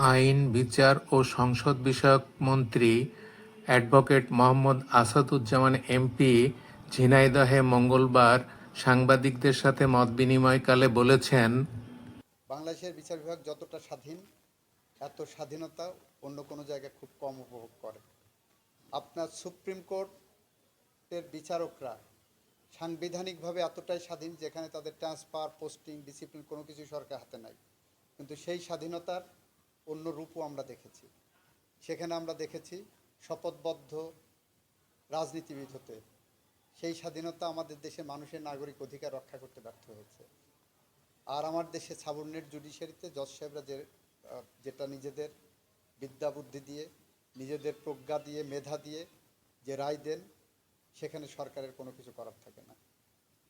আইন, বিচার ও সংসদ বিষয়ক মন্ত্রী অ্যাডভোকেট মোহাম্মদ আসাদুজ্জামান এমপি ঝিনাইদহে মঙ্গলবার সাংবাদিকদের সাথে মতবিনিময়কালে বলেছেন, বাংলাদেশের বিচার বিভাগ যতটা স্বাধীন, এত স্বাধীনতা অন্য কোনো জায়গায় খুব কম উপভোগ করে। আপনার সুপ্রিম কোর্টের বিচারকরা সাংবিধানিকভাবে এতটাই স্বাধীন, যেখানে তাদের ট্রান্সফার, পোস্টিং, ডিসিপ্লিন কোনো কিছু সরকার হাতে নাই। কিন্তু সেই স্বাধীনতার অন্য রূপও আমরা দেখেছি। সেখানে আমরা দেখেছি শপথবদ্ধ রাজনীতিবিদ হতে। সেই স্বাধীনতা আমাদের দেশে মানুষের নাগরিক অধিকার রক্ষা করতে ব্যর্থ হয়েছে। আর আমার দেশে সাবঅর্ডিনেট জুডিশিয়ারিতে জজ সাহেবরা যেটা নিজেদের বিদ্যা বুদ্ধি দিয়ে, নিজেদের প্রজ্ঞা দিয়ে, মেধা দিয়ে যে রায় দেন, সেখানে সরকারের কোনো কিছু করার থাকে না।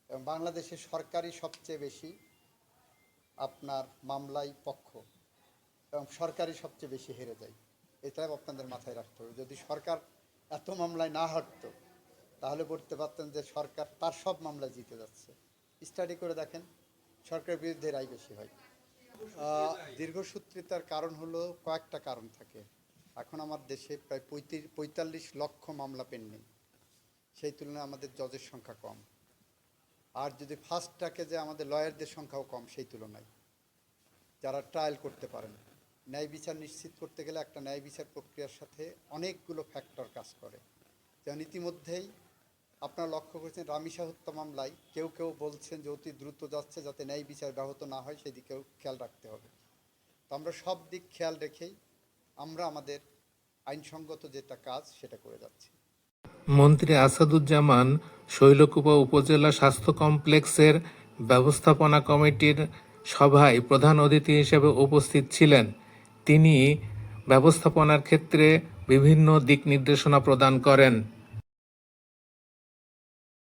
এবং বাংলাদেশে সরকারই সবচেয়ে বেশি আপনার মামলায় পক্ষ, এবং সরকারই সবচেয়ে বেশি হেরে যায়। এটাও আপনাদের মাথায় রাখতে হবে। যদি সরকার এত মামলায় না হারতো, তাহলে বলতে পারতেন যে সরকার তার সব মামলা জিতে যাচ্ছে। স্টাডি করে দেখেন, সরকারের বিরুদ্ধে রায় বেশি হয়। দীর্ঘসূত্রিতার কারণ হলো কয়েকটা কারণ থাকে। এখন আমার দেশে প্রায় 45 লক্ষ মামলা পেন্ডিং, সেই তুলনায় আমাদের জজের সংখ্যা কম। আর যদি ফার্স্ট ট্র্যাকে যে আমাদের লয়ারদের সংখ্যাও কম সেই তুলনায়, যারা ট্রায়াল করতে পারেন। ন্যায় বিচার নিশ্চিত করতে গেলে একটা ন্যায় বিচার প্রক্রিয়ার সাথে অনেকগুলো ফ্যাক্টর কাজ করে। যেমন ইতিমধ্যেই আপনারা লক্ষ্য করেছেন, রামিসা হত্যা মামলায় কেউ কেউ বলছেন যে অতি দ্রুত যাচ্ছে, যাতে ন্যায় বিচার ব্যাহত না হয় সেদিকেও খেয়াল রাখতে হবে। তো আমরা সব দিক খেয়াল রেখেই আমরা আমাদের আইনসঙ্গত যেটা কাজ সেটা করে যাচ্ছি। মন্ত্রী আসাদুজ্জামান শৈলকুপা উপজেলা স্বাস্থ্য কমপ্লেক্সের ব্যবস্থাপনা কমিটির সভায় প্রধান অতিথি হিসেবে উপস্থিত ছিলেন। তিনি ব্যবস্থাপনার ক্ষেত্রে বিভিন্ন দিক নির্দেশনা প্রদান করেন।